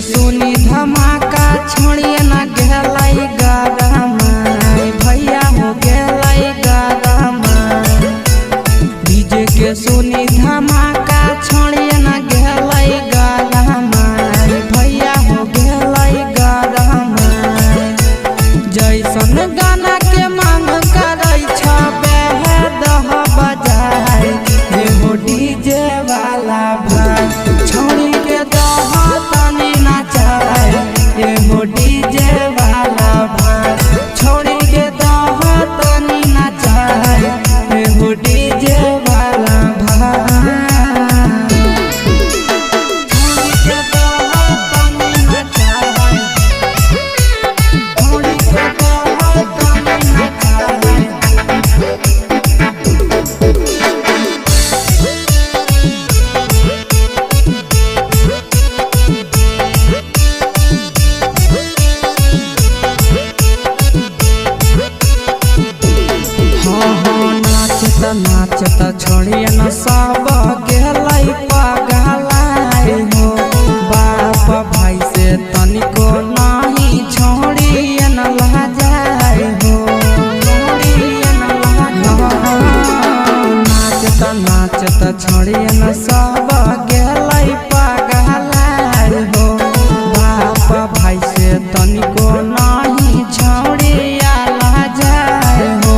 सुनी धमाका छोड़िए ना गेलाई गरम भैया हो गेलाई गरम डीजे के सुनी धमाका छोड़िए ना गेलाई गरम भैया हो गेलाई गरम जैसन गाना के मांग करे दह बजाए हे हो डीजे वाला भाई छोड़ी के दह डीजे वाला भाई छोड़ी के दह तनी नचाए एगो डीजे वाला भाई छोड़ी के दह तनी नचाए छोड़ी के दह तनी नचाए नाचता छोड़िए न सब गेलाई पगलाई हो बाप भाई से तनिको नहीं छोड़िए न लजाए हो नाचता छोड़िए न सब गेलाई पगलाई हो बाप भाई से तनिको नहीं छोड़िया लजाए हो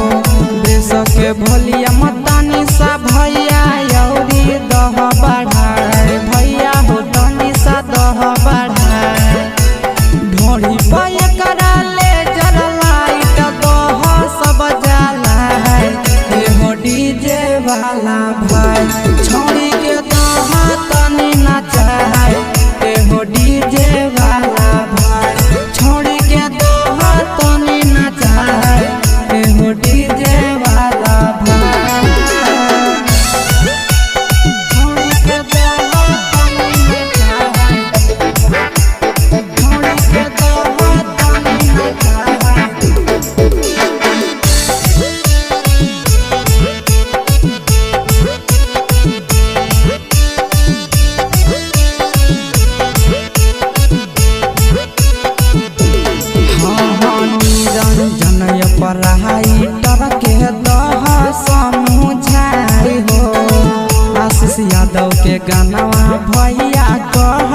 देश के भोलिया मतनी सा भैया यौरी दह बढ़ाए भैया हो तनी सा दह बढ़ाए ढोली पाय करा ले जर लाइट दह सब जलाए हे हो डीजे वाला भाई छोड़ी के दह तनी नचाए हे हो डीजे वाला भाई छोड़ी के दह तनी नचाए हे हो डीजे वाला भाई छोड़ी के दह तनी नचाए छोड़ी के दह तनी नचाए निरंजन पढ़ाई तर के दह समझाई हो आशीष यादव के गाना भैया कह